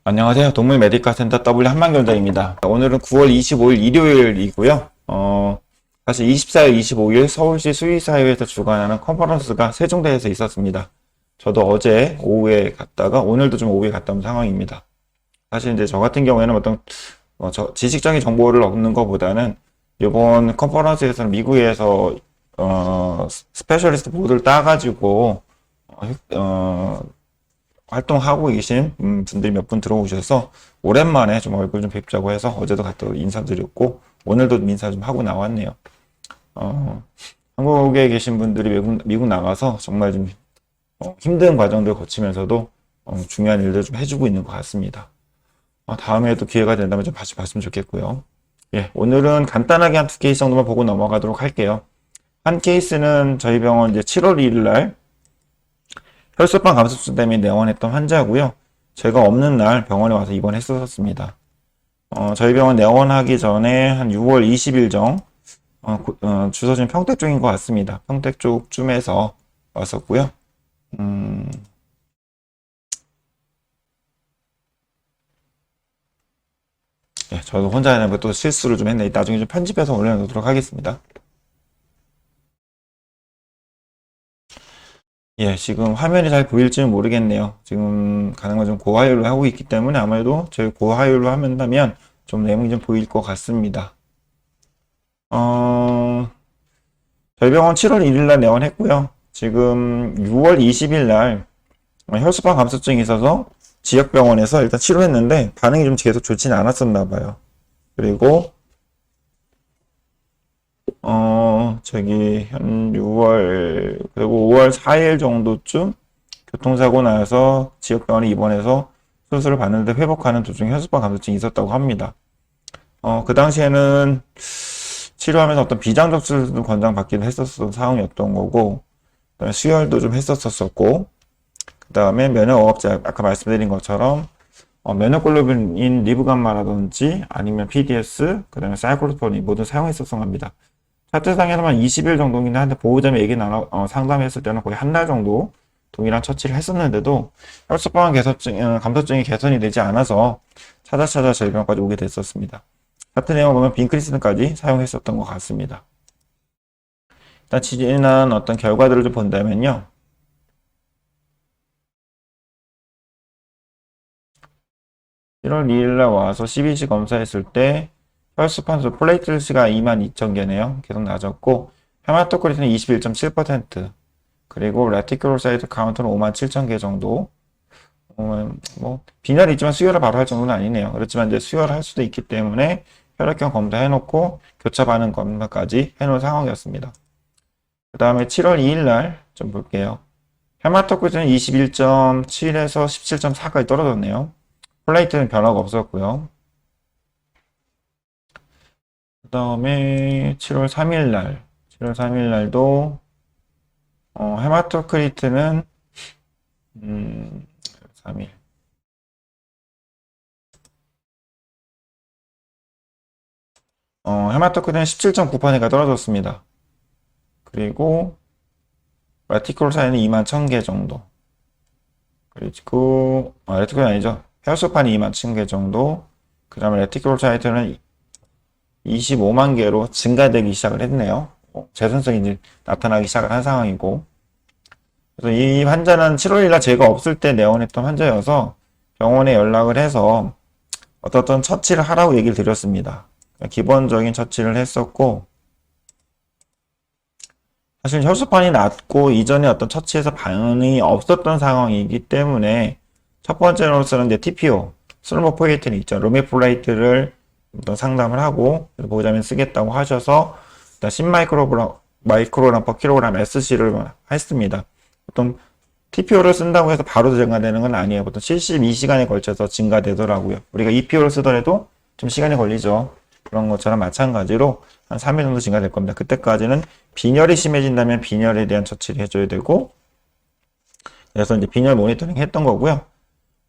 안녕하세요. 동물 메디카 센터 W 한만경장입니다. 오늘은 9월 25일 일요일이고요. 사실 24일, 25일 서울시 수의사회에서 주관하는 컨퍼런스가 세종대에서 있었습니다. 저도 어제 오후에 갔다가 오늘도 좀 오후에 갔다 온 상황입니다. 사실 이제 저 같은 경우에는 지식적인 정보를 얻는 것보다는 이번 컨퍼런스에서는 미국에서 스페셜리스트 보드를 따가지고 활동하고 계신 분들이 몇 분 들어오셔서 오랜만에 좀 얼굴 좀 뵙자고 해서 어제도 갔다 인사드렸고 오늘도 인사 좀 하고 나왔네요. 한국에 계신 분들이 미국 나가서 정말 좀 힘든 과정들 거치면서도 중요한 일들 좀 해주고 있는 것 같습니다. 다음에도 기회가 된다면 좀 같이 봤으면 좋겠고요. 예, 오늘은 간단하게 한 두 케이스 정도만 보고 넘어가도록 할게요. 한 케이스는 저희 병원 이제 7월 2일 날 혈소판 감소증 때문에 내원했던 환자고요. 제가 없는 날 병원에 와서 입원했었습니다. 저희 병원 내원하기 전에 한 6월 20일정 주소지는 평택 쪽인 것 같습니다. 평택 쪽쯤에서 왔었고요. 예, 저도 혼자 하는 것도 실수를 좀 했네. 나중에 좀 편집해서 올려놓도록 하겠습니다. 예, 지금 화면이 잘 보일지는 모르겠네요. 지금 가는 건 좀 고화율로 하고 있기 때문에 아무래도 저희 고화율로 한다면 좀 내용이 좀 보일 것 같습니다. 저희 병원 7월 1일 날 내원했고요. 지금 6월 20일 날 혈소판 감소증이 있어서 지역병원에서 일단 치료했는데 반응이 좀 계속 좋지는 않았었나 봐요. 그리고 한 6월, 그리고 5월 4일 정도쯤 교통사고 나서 지역병원에 입원해서 수술을 받는데 회복하는 도중에 혈소판 감소증이 있었다고 합니다. 그 당시에는 치료하면서 어떤 비장 접수를 권장받기도 했었던 상황이었던 거고, 그다음에 수혈도 좀 했었었고, 그 다음에 면역어업제, 아까 말씀드린 것처럼, 면역글로빈인 리브감마라든지 아니면 PDS, 그 다음에 사이클로스포닌 모두 사용했었던 겁니다. 차트상에서만 20일 정도긴 한데 보호자님 얘기 상담했을 때는 거의 한 달 정도 동일한 처치를 했었는데도 혈소판 감소증이 개선이 되지 않아서 찾아 저희 병원까지 오게 됐었습니다. 차트 내용 보면 빈크리스틴까지 사용했었던 것 같습니다. 일단 지난 어떤 결과들을 좀 본다면요. (7월 2일날) 와서 CBC 검사했을 때 혈소판수 플레이틀스가 22,000개네요. 계속 낮았고 헤마토크리트는 21.7%, 그리고 레티큐로사이트 카운트는 57,000개 정도. 빈혈이 있지만 수혈을 바로 할 정도는 아니네요. 그렇지만 이제 수혈을 할 수도 있기 때문에 혈액형 검사해놓고 교차 반응 검사까지 해놓은 상황이었습니다. 그 다음에 7월 2일 날 좀 볼게요. 헤마토크리트는 21.7에서 17.4까지 떨어졌네요. 플레이트는 변화가 없었고요. 그 다음에 7월 3일 날도 헤마토크리트는 3일 헤마토크리트는 17.9%가 떨어졌습니다. 그리고 레티큐로사이트는 21,000개 정도. 그리고 레티큐로 아니죠. 혈소판이 21,000개 정도. 그 다음에 레티큐로사이트는 25만 개로 증가되기 시작을 했네요. 재선성이 이제 나타나기 시작을 한 상황이고. 그래서 이 환자는 7월이나 제가 없을 때 내원했던 환자여서 병원에 연락을 해서 어떤 처치를 하라고 얘기를 드렸습니다. 기본적인 처치를 했었고, 사실 혈소판이 낮고 이전에 어떤 처치에서 반응이 없었던 상황이기 때문에 첫 번째로서는 이제 TPO, 슬로모포에이틴 있죠. 로미플레이트를 상담을 하고 보호자님 쓰겠다고 하셔서 10마이크로그램 per 킬로그램 SC를 했습니다. 보통 TPO를 쓴다고 해서 바로 증가되는 건 아니에요. 보통 72시간에 걸쳐서 증가되더라고요. 우리가 EPO를 쓰더라도 좀 시간이 걸리죠. 그런 것처럼 마찬가지로 한 3일 정도 증가될 겁니다. 그때까지는 빈혈이 심해진다면 빈혈에 대한 처치를 해줘야 되고, 그래서 이제 빈혈 모니터링 했던 거고요.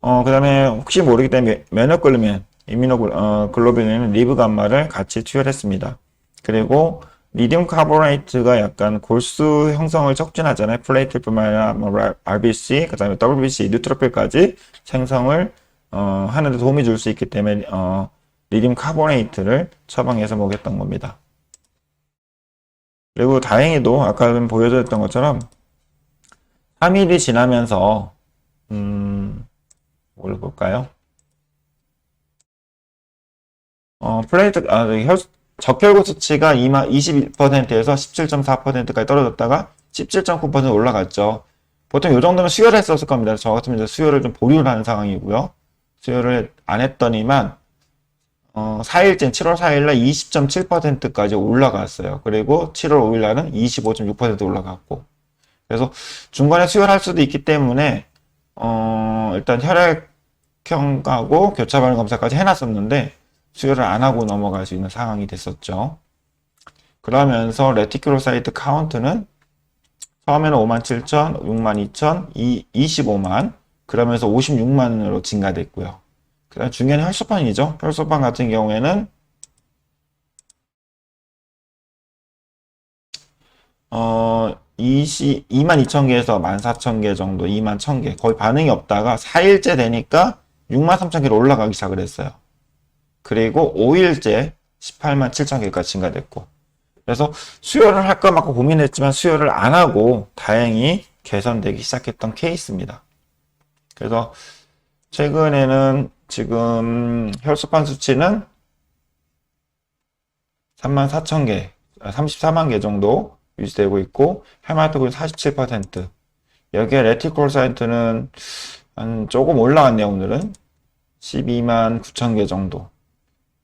그 다음에 혹시 모르기 때문에 면역글로빈, 이뮤노글로빈은 리브감마를 같이 투여했습니다. 그리고 리튬 카보네이트가 약간 골수 형성을 촉진하잖아요. 플레이트뿐만 아니라 RBC, 그 다음에 WBC, 뉴트로필까지 생성을 하는 데 도움이 줄 수 있기 때문에 리튬 카보네이트를 처방해서 먹였던 겁니다. 그리고 다행히도 아까 보여드렸던 것처럼 3일이 지나면서 뭘 볼까요? 적혈구 수치가 21%에서 17.4%까지 떨어졌다가 17.9% 올라갔죠. 보통 이 정도면 수혈을 했었을 겁니다. 저 같으면 이제 수혈을 좀 보류를 하는 상황이고요. 수혈을 안 했더니만 4일째 7월 4일날 20.7%까지 올라갔어요. 그리고 7월 5일날은 25.6% 올라갔고, 그래서 중간에 수혈할 수도 있기 때문에 일단 혈액형하고 교차 반응 검사까지 해놨었는데 수혈을 안 하고 넘어갈 수 있는 상황이 됐었죠. 그러면서 레티큘로사이트 카운트는 처음에는 57,000, 62,000, 25만, 그러면서 56만으로 증가됐고요. 그 다음 중요한 혈소판이죠. 혈소판 같은 경우에는 22,000개에서 14,000개 정도, 21,000개 거의 반응이 없다가 4일째 되니까 63,000개로 올라가기 시작을 했어요. 그리고 5일째 187,000개까지 증가됐고, 그래서 수혈을 할까 말까 고민했지만 수혈을 안 하고 다행히 개선되기 시작했던 케이스입니다. 그래서 최근에는 지금 혈소판 수치는 34,000개, 34만 개 정도 유지되고 있고, 헤마토크린 47%, 여기에 레티콜사이트는 한 조금 올라왔네요. 오늘은 12만 9천 개 정도.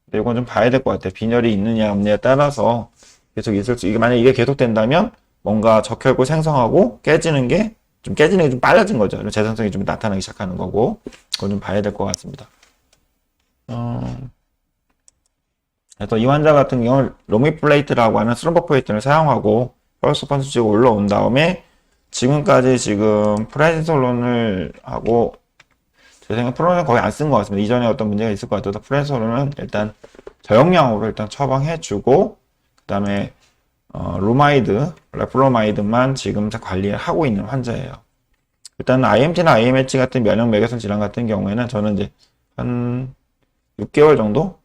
근데 이건 좀 봐야 될 것 같아요. 빈혈이 있느냐 없느냐에 따라서 계속 있을 수, 이게 만약 이게 계속된다면 뭔가 적혈구 생성하고 깨지는 게 좀 빨라진 거죠. 재생성이 좀 나타나기 시작하는 거고, 그건 좀 봐야 될 것 같습니다. 그래서 이 환자 같은 경우는 로미플레이트라고 하는 스롬보포에틴을 사용하고 혈소판 수치가 올라온 다음에 지금까지 지금 프레니솔론을 하고, 제 생각에 프로는 거의 안 쓴 것 같습니다. 이전에 어떤 문제가 있을 것 같아서 프레니솔론은 일단 저용량으로 일단 처방해주고, 그 다음에 루마이드, 레플로마이드만 지금 관리를 하고 있는 환자예요. 일단 IMT나 IMH 같은 면역 매개선 질환 같은 경우에는 저는 이제 한 6개월 정도?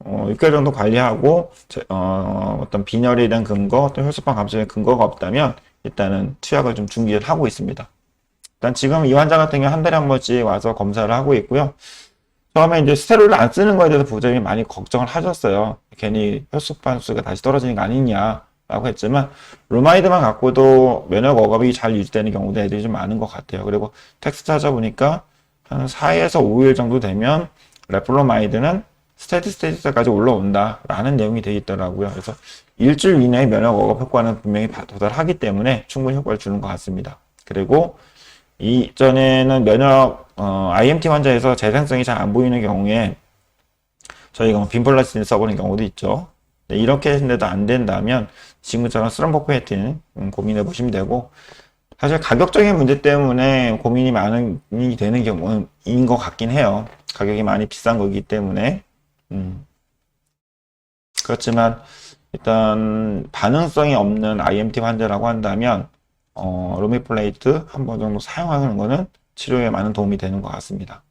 6개월 정도 관리하고, 어떤 빈혈에 대한 근거, 어떤 혈소판 감소에 근거가 없다면 일단은 투약을 좀 중지를 하고 있습니다. 일단 지금 이 환자 같은 경우 한 달에 한 번씩 와서 검사를 하고 있고요. 처음에 이제 스테로이드 안 쓰는 거에 대해서 보호자님이 많이 걱정을 하셨어요. 괜히 혈소판 수가 다시 떨어지는 거 아니냐라고 했지만, 루마이드만 갖고도 면역 억압이 잘 유지되는 경우도 애들이 좀 많은 것 같아요. 그리고 텍스트 찾아보니까 한 4에서 5일 정도 되면 레플로마이드는 스테디스테이트까지 올라온다라는 내용이 되어 있더라고요. 그래서 일주일 이내에 면역 억압 효과는 분명히 도달하기 때문에 충분히 효과를 주는 것 같습니다. 그리고 이전에는 IMT 환자에서 재생성이 잘 안 보이는 경우에 저희가 빈폴라스틴 써보는 경우도 있죠. 이렇게 했는데도 안 된다면 지금처럼 스롬보포에틴 고민해 보시면 되고, 사실 가격적인 문제 때문에 고민이 많이 되는 경우인 것 같긴 해요. 가격이 많이 비싼 거기 때문에. 그렇지만 일단 반응성이 없는 IMT 환자라고 한다면 로미플레이트 한 번 정도 사용하는 거는 치료에 많은 도움이 되는 것 같습니다.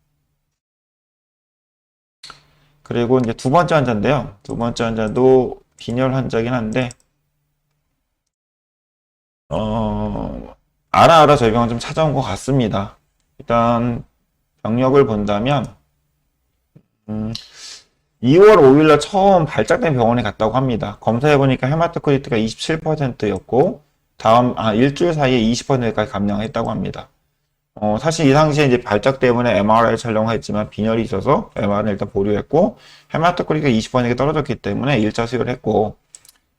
그리고 이제 두 번째 환자인데요. 두 번째 환자도 빈혈 환자긴 한데, 알아 저희 병원 좀 찾아온 것 같습니다. 일단 병력을 본다면 2월 5일날 처음 발작된 병원에 갔다고 합니다. 검사해보니까 헤마토크리트가 27%였고 다음 일주일 사이에 20%까지 감량했다고 합니다. 사실 이 당시에 이제 발작 때문에 MRI 촬영을 했지만 빈혈이 있어서 MRI는 일단 보류했고, 헤마토크리트가 20%가 떨어졌기 때문에 1차 수혈을 했고,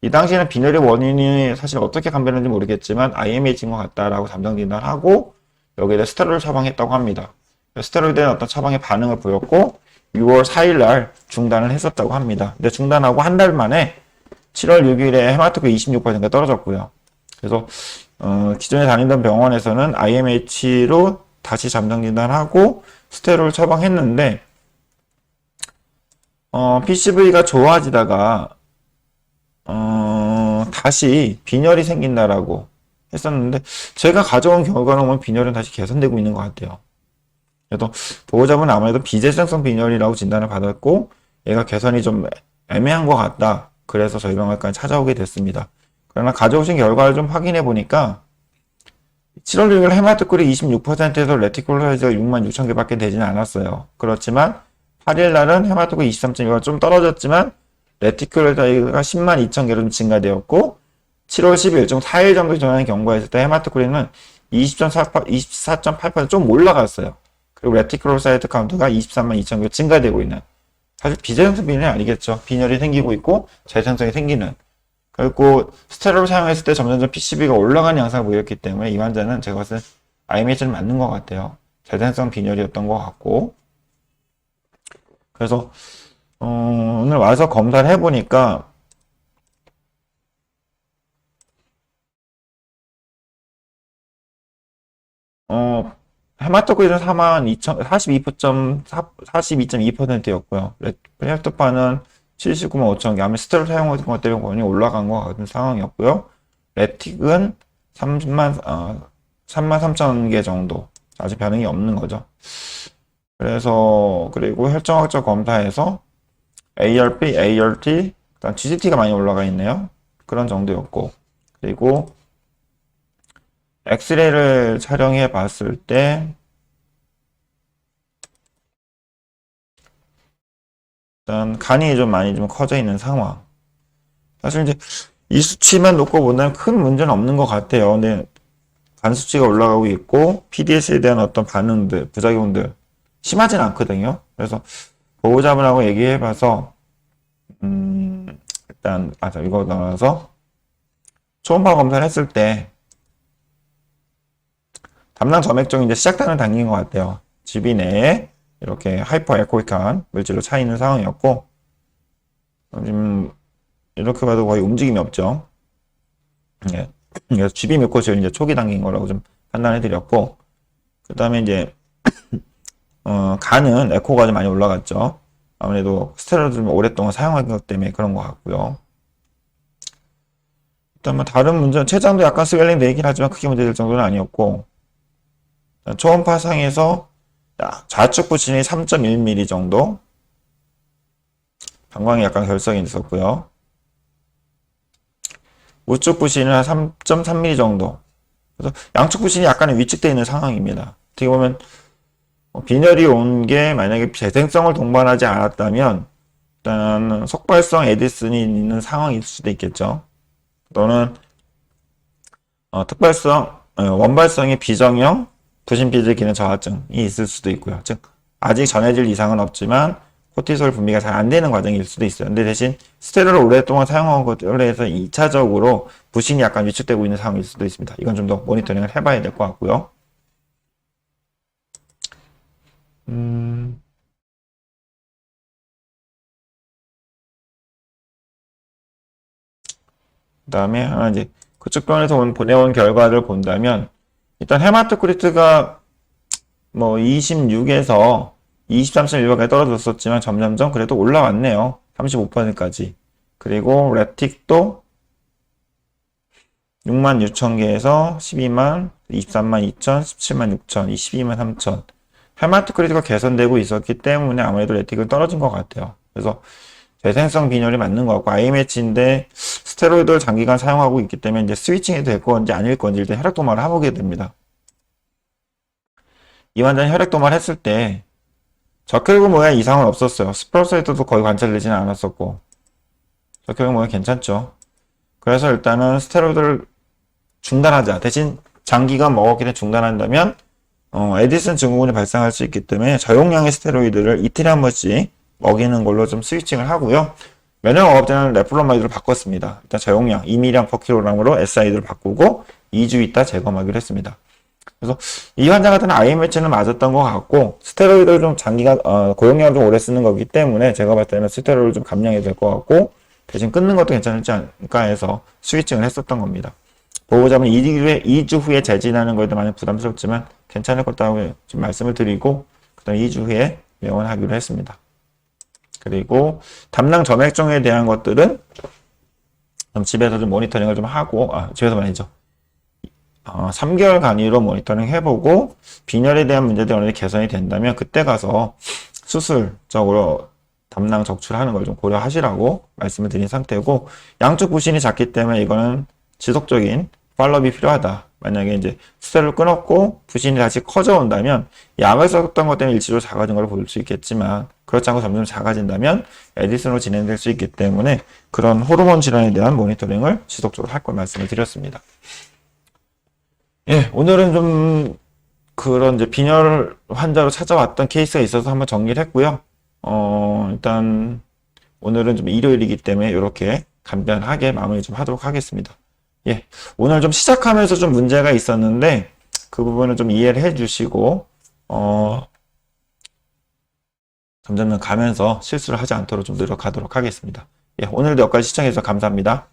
이 당시에는 빈혈의 원인이 사실 어떻게 감별했는지 모르겠지만 IMH인 것 같다라고 잠정 진단하고 여기에 스테로이드 처방했다고 합니다. 스테로이드에 어떤 처방의 반응을 보였고 6월 4일날 중단을 했었다고 합니다. 근데 중단하고 한 달 만에 7월 6일에 헤마토크리트 26%가 떨어졌고요. 그래서 기존에 다니던 병원에서는 IMH로 다시 잠정 진단하고 스테로이드 처방했는데 PCV가 좋아지다가 다시 빈혈이 생긴다라고 했었는데, 제가 가져온 결과는 보면 빈혈은 다시 개선되고 있는 것 같아요. 그래도 보호자분은 아무래도 비재생성 빈혈이라고 진단을 받았고 얘가 개선이 좀 애매한 것 같다. 그래서 저희 병원까지 찾아오게 됐습니다. 그러나 가져오신 결과를 좀 확인해 보니까 7월 6일 헤마토크리 26%에서 레티큘러 사이즈가 66,000개밖에 되지는 않았어요. 그렇지만 8일 날은 헤마토크리 23.1가 좀 떨어졌지만 레티큘러 사이즈가 102,000개로 좀 증가되었고 7월 10일 좀 4일 정도 전환 경과했을 때 헤마토크리는 24.8%좀 올라갔어요. 그리고 레티큘러 사이트 카운트가 232,000개 증가되고 있는, 사실 비재생성 빈혈이 아니겠죠. 빈혈이 생기고 있고 재생성이 생기는. 그리고 스테로를 사용했을 때 점점점 PCB가 올라가는 양상을 보였기 때문에 이 환자는 제가 봤을 때 IMH는 맞는 것 같아요. 재생성 빈혈이었던 것 같고. 그래서 오늘 와서 검사를 해보니까 헤마토크리는 42.2%였고요. 프레토파는 79만 5천 개, 아마 스테로를 사용한 것 때문에 올라간 것 같은 상황이었고요. 레틱은 3만 3천 개 정도. 아직 반응이 없는 거죠. 그래서, 그리고 혈전학적 검사에서 ARP, ART, 그다음 GGT가 많이 올라가 있네요. 그런 정도였고. 그리고 엑스레이를 촬영해 봤을 때, 일단 간이 좀 많이 좀 커져 있는 상황. 사실 이제 이 수치만 놓고 보면 큰 문제는 없는 것 같아요. 근데 간 수치가 올라가고 있고 PDS에 대한 어떤 반응들, 부작용들 심하진 않거든요. 그래서 보호자분하고 얘기해봐서 일단 이거 나와서 초음파 검사를 했을 때 담낭 점액종이 이제 시작되는 단계인 것 같아요. 주비 내에 이렇게 하이퍼 에코익한 물질로 차 있는 상황이었고 지금 이렇게 봐도 거의 움직임이 없죠. 예. 그래서 주비 뮤코질 이제 초기 단계인 거라고 좀 판단해 드렸고, 그 다음에 이제 간은 에코가 좀 많이 올라갔죠. 아무래도 스테로이드를 오랫동안 사용한 것 때문에 그런 것 같고요. 일단 뭐 다른 문제는 췌장도 약간 스웰링 되긴 하지만 크게 문제될 정도는 아니었고, 초음파상에서 좌측 부신이 3.1mm 정도, 방광이 약간 결석이 있었고요. 우측 부신은 한 3.3mm 정도. 그래서 양측 부신이 약간 위축되어 있는 상황입니다. 어떻게 보면 빈혈이 온 게 만약에 재생성을 동반하지 않았다면 일단 속발성 에디슨이 있는 상황일 수도 있겠죠. 또는 특발성 원발성의 비정형 부신피질 기능 저하증이 있을 수도 있고요. 즉 아직 전해질 이상은 없지만 코티솔 분비가 잘 안 되는 과정일 수도 있어요. 근데 대신 스테로를 오랫동안 사용한 것으로 해서 2차적으로 부신이 약간 위축되고 있는 상황일 수도 있습니다. 이건 좀 더 모니터링을 해봐야 될 것 같고요. 그 다음에 하나 이제 그쪽 병원에서 보내온 결과를 본다면 일단 헤마토크리트가 뭐 26에서 23.1까지 떨어졌었지만 점점점 그래도 올라왔네요. 35%까지. 그리고 레틱도 66,000개에서 12만, 23만 2천, 17만 6천, 22만 3천. 헤마토크리트가 개선되고 있었기 때문에 아무래도 레틱은 떨어진 것 같아요. 그래서 재생성 빈혈이 맞는 것 같고 IMH인데 스테로이드를 장기간 사용하고 있기 때문에 이제 스위칭이 될 건지 아닐 건지 일단 혈액 도말을 해보게 됩니다. 이 환자는 혈액 도말 했을 때 적혈구 모양 이상은 없었어요. 스프로사이트도 거의 관찰되지는 않았었고 적혈구 모양 괜찮죠. 그래서 일단은 스테로이드를 중단하자. 대신 장기간 먹었기 때문에 중단한다면 에디슨 증후군이 발생할 수 있기 때문에 저용량의 스테로이드를 이틀에 한 번씩 먹이는 걸로 좀 스위칭을 하고요. 면역어업자는 레플로마이드로 바꿨습니다. 일단 저용량 2mg/kg으로 SID를 바꾸고 2주 있다 재검하기로 했습니다. 그래서 이 환자 같은 IMH는 맞았던 것 같고 스테로이드를 좀 장기간 고용량을 좀 오래 쓰는 거기 때문에 제가 봤을 때는 스테로이드를 좀 감량해야 될 것 같고 대신 끊는 것도 괜찮지 않을까 해서 스위칭을 했었던 겁니다. 보호자분 2주 후에 재진하는 거에도 많이 부담스럽지만 괜찮을 것같다고 좀 말씀을 드리고 그 다음에 2주 후에 명원하기로 했습니다. 그리고 담낭 점액종에 대한 것들은 좀 집에서 좀 모니터링을 좀 하고 집에서만 아니죠. 3개월 단위로 모니터링 해보고 빈혈에 대한 문제들이 어느 정도 개선이 된다면 그때 가서 수술적으로 담낭 적출하는 걸 좀 고려하시라고 말씀을 드린 상태고, 양쪽 부신이 작기 때문에 이거는 지속적인 팔로업이 필요하다. 만약에 이제 수술을 끊었고 부신이 다시 커져 온다면 약을 썼던 것 때문에 일시적으로 작아진 걸 볼 수 있겠지만, 그렇지 않고 점점 작아진다면 에디슨으로 진행될 수 있기 때문에 그런 호르몬 질환에 대한 모니터링을 지속적으로 할 걸 말씀을 드렸습니다. 예, 오늘은 좀 그런 이제 빈혈 환자로 찾아왔던 케이스가 있어서 한번 정리를 했고요. 일단 오늘은 좀 일요일이기 때문에 이렇게 간단하게 마무리 좀 하도록 하겠습니다. 예, 오늘 좀 시작하면서 좀 문제가 있었는데 그 부분을 좀 이해를 해주시고 점점 가면서 실수를 하지 않도록 좀 노력하도록 하겠습니다. 예, 오늘도 여기까지 시청해주셔서 감사합니다.